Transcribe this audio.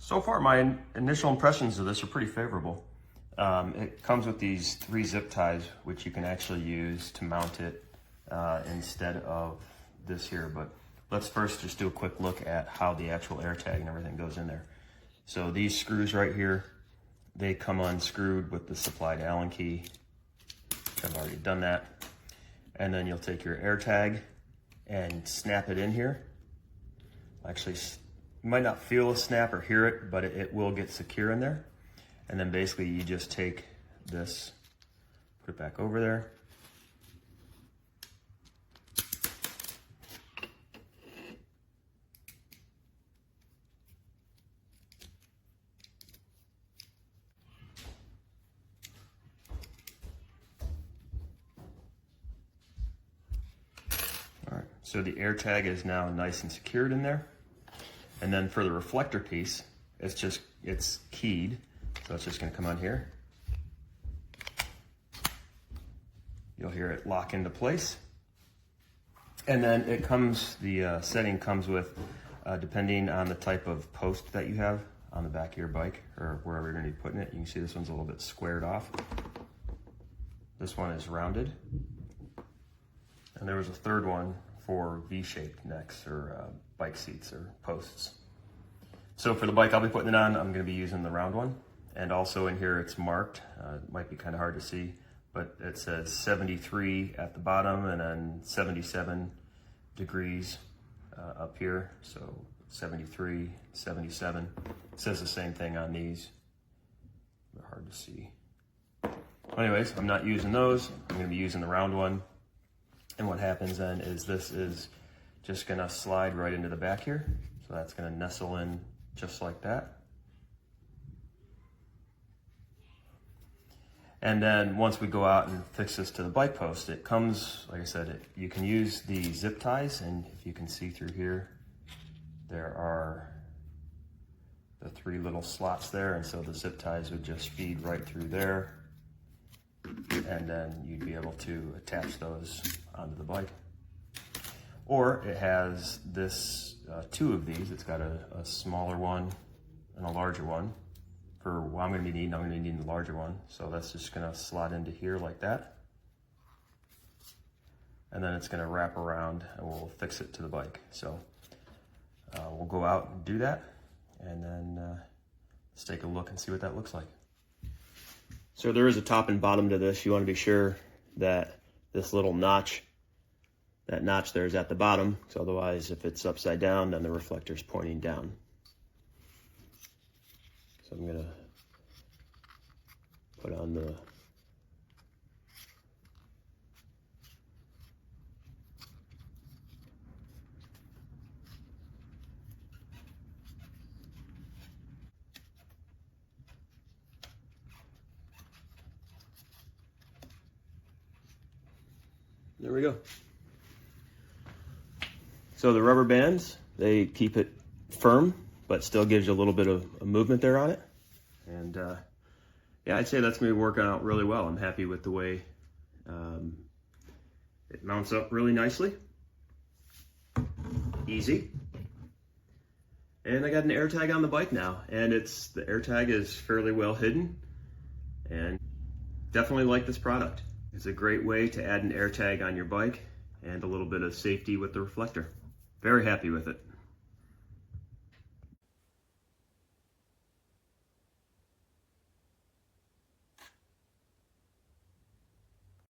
So far, my initial impressions of this are pretty favorable. It comes with these 3 zip ties, which you can actually use to mount it instead of this here. But let's first just do a quick look at how the actual air tag and everything goes in there. So these screws right here, they come unscrewed with the supplied Allen key. I've already done that. And then you'll take your air tag and snap it in here. Actually, you might not feel a snap or hear it, but it will get secure in there. And then basically you just take this, put it back over there. All right, so the air tag is now nice and secured in there. And then for the reflector piece, it's keyed. So it's just gonna come on here. You'll hear it lock into place. And then it comes, the setting comes with, depending on the type of post that you have on the back of your bike or wherever you're gonna be putting it. You can see this one's a little bit squared off. This one is rounded. And there was a third one for V-shaped necks or bike seats or posts. So for the bike I'll be putting it on, I'm gonna be using the round one. And also in here it's marked, it might be kind of hard to see, but it says 73 at the bottom and then 77 degrees up here. So 73, 77. It says the same thing on these. They're hard to see. Anyways, I'm not using those. I'm gonna be using the round one. And what happens then is this is just gonna slide right into the back here. So that's gonna nestle in just like that. And then once we go out and fix this to the bike post, it comes, like I said, you can use the zip ties, and if you can see through here, there are the 3 little slots there, and so the zip ties would just feed right through there, and then you'd be able to attach those onto the bike. Or it has this 2 of these. It's got a smaller one and a larger one. For what I'm gonna be needing the larger one. So that's just gonna slot into here like that. And then it's gonna wrap around and we'll fix it to the bike. So we'll go out and do that. And then let's take a look and see what that looks like. So there is a top and bottom to this. You wanna be sure that this little notch, that notch there is at the bottom. So otherwise, if it's upside down, then the reflector's pointing down. So I'm gonna put on the there we go. So the rubber bands, they keep it firm, but still gives you a little bit of a movement there on it. And yeah, I'd say that's gonna be working out really well. I'm happy with the way it mounts up really nicely. Easy. And I got an air tag on the bike now, and the air tag is fairly well hidden, and definitely like this product. It's a great way to add an air tag on your bike and a little bit of safety with the reflector. Very happy with it.